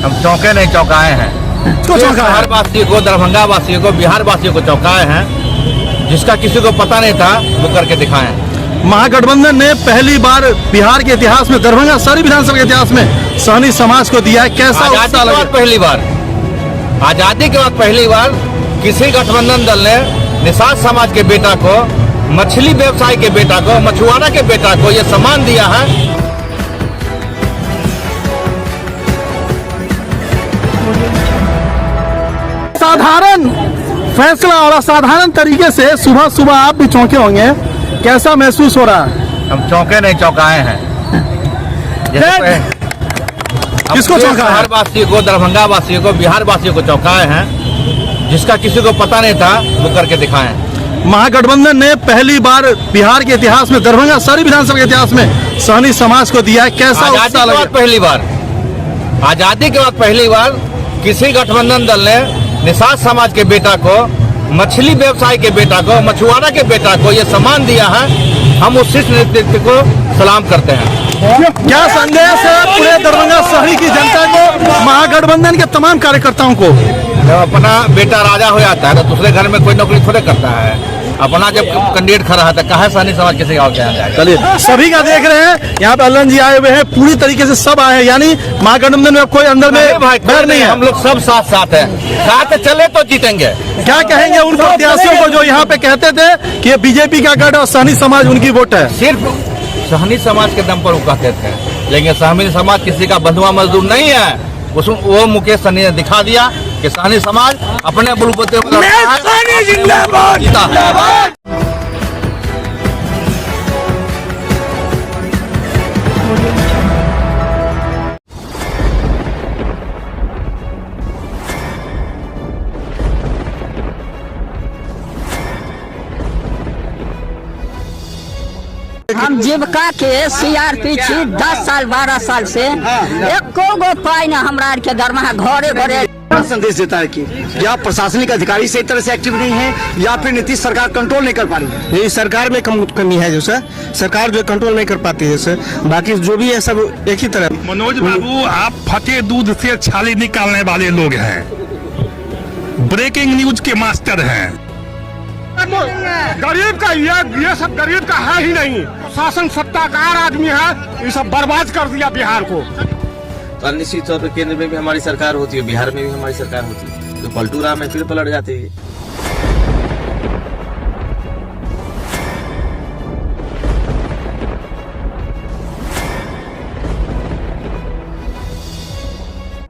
हम चौंके नहीं चौंकाए हैं। बिहार वासियों को, दरभंगा वासियों को, बिहार वासियों को चौंकाए हैं, जिसका किसी को पता नहीं था वो करके दिखाए। महागठबंधन ने पहली बार बिहार के इतिहास में, दरभंगा शहरी विधानसभा के इतिहास में सहनी समाज को दिया है। कैसा आजादी के बाद पहली बार, आजादी के बाद पहली बार किसी गठबंधन दल ने निषाद समाज के बेटा को, मछली व्यवसाय के बेटा को, मछुआरा के बेटा को यह सम्मान दिया है। साधारण फैसला और असाधारण तरीके से सुबह सुबह आप भी चौंके होंगे, कैसा महसूस हो रहा है? हम चौंके नहीं चौंकाए हैं। किसको चौंका? बिहार वासियों को, दरभंगा वासियों को, बिहार वासियों को चौंकाए हैं, जिसका किसी को पता नहीं था वो करके दिखाए। महागठबंधन ने पहली बार बिहार के इतिहास में, दरभंगा शहरी विधानसभा के इतिहास में सहनी समाज को दिया है। कैसा आजादी के बाद पहली बार, आजादी के बाद पहली बार किसी गठबंधन दल ने निषाद समाज के बेटा को, मछली व्यवसाय के बेटा को, मछुआरा के बेटा को यह सम्मान दिया है। हम उस शीर्ष नेतृत्व को सलाम करते हैं। क्या संदेश है पूरे दरभंगा शहरी की जनता को, महागठबंधन के तमाम कार्यकर्ताओं को? जब अपना बेटा राजा हो जाता है तो दूसरे घर में कोई नौकरी थोड़े करता है। अपना जब कैंडिडेट खड़ा है तो कहा सहनी समाज किसी गाँव के यहाँ जाएगा। चलिए, सभी का देख रहे हैं यहाँ पे अल्लन जी आए हुए हैं, पूरी तरीके से सब आए हैं, यानी महागठबंधन में कोई अंदर में बैर नहीं है। हम लोग सब साथ साथ हैं, साथ चले तो जीतेंगे। क्या कहेंगे उन प्रत्याशियों को जो यहाँ पे कहते थे कि बीजेपी का गढ़ और सहनी समाज उनकी वोट है? सिर्फ सहनी समाज के दम पर वो कहते थे, लेकिन सहनी समाज किसी का बंधुआ मजदूर नहीं है। वो मुकेश सहनी ने दिखा दिया कि सहनी समाज अपने बलबूते पर जीता है। हम जीविका के सीआरपी छी 10 साल 12 साल से, एको गो पाई न हमरा के दरमाहा घरे घरे। संदेश देता है कि या प्रशासनिक अधिकारी सही तरह से एक्टिव नहीं है या फिर नीतीश सरकार कंट्रोल नहीं कर पा रही है। ये सरकार में कमी है जो सर, सरकार जो कंट्रोल नहीं कर पाती है सर, बाकी जो भी है सब एक ही तरह। मनोज बाबू, आप फटे दूध से छाली निकालने वाले लोग हैं, ब्रेकिंग न्यूज के मास्टर हैं। गरीब का ये सब गरीब का है ही नहीं। शासन सत्ताकार आदमी है, ये सब बर्बाद कर दिया बिहार को। तो निश्चित तौर पर केंद्र में भी हमारी सरकार होती है, बिहार में भी हमारी सरकार होती है, तो पलटू राम है फिर पलट जाते हैं।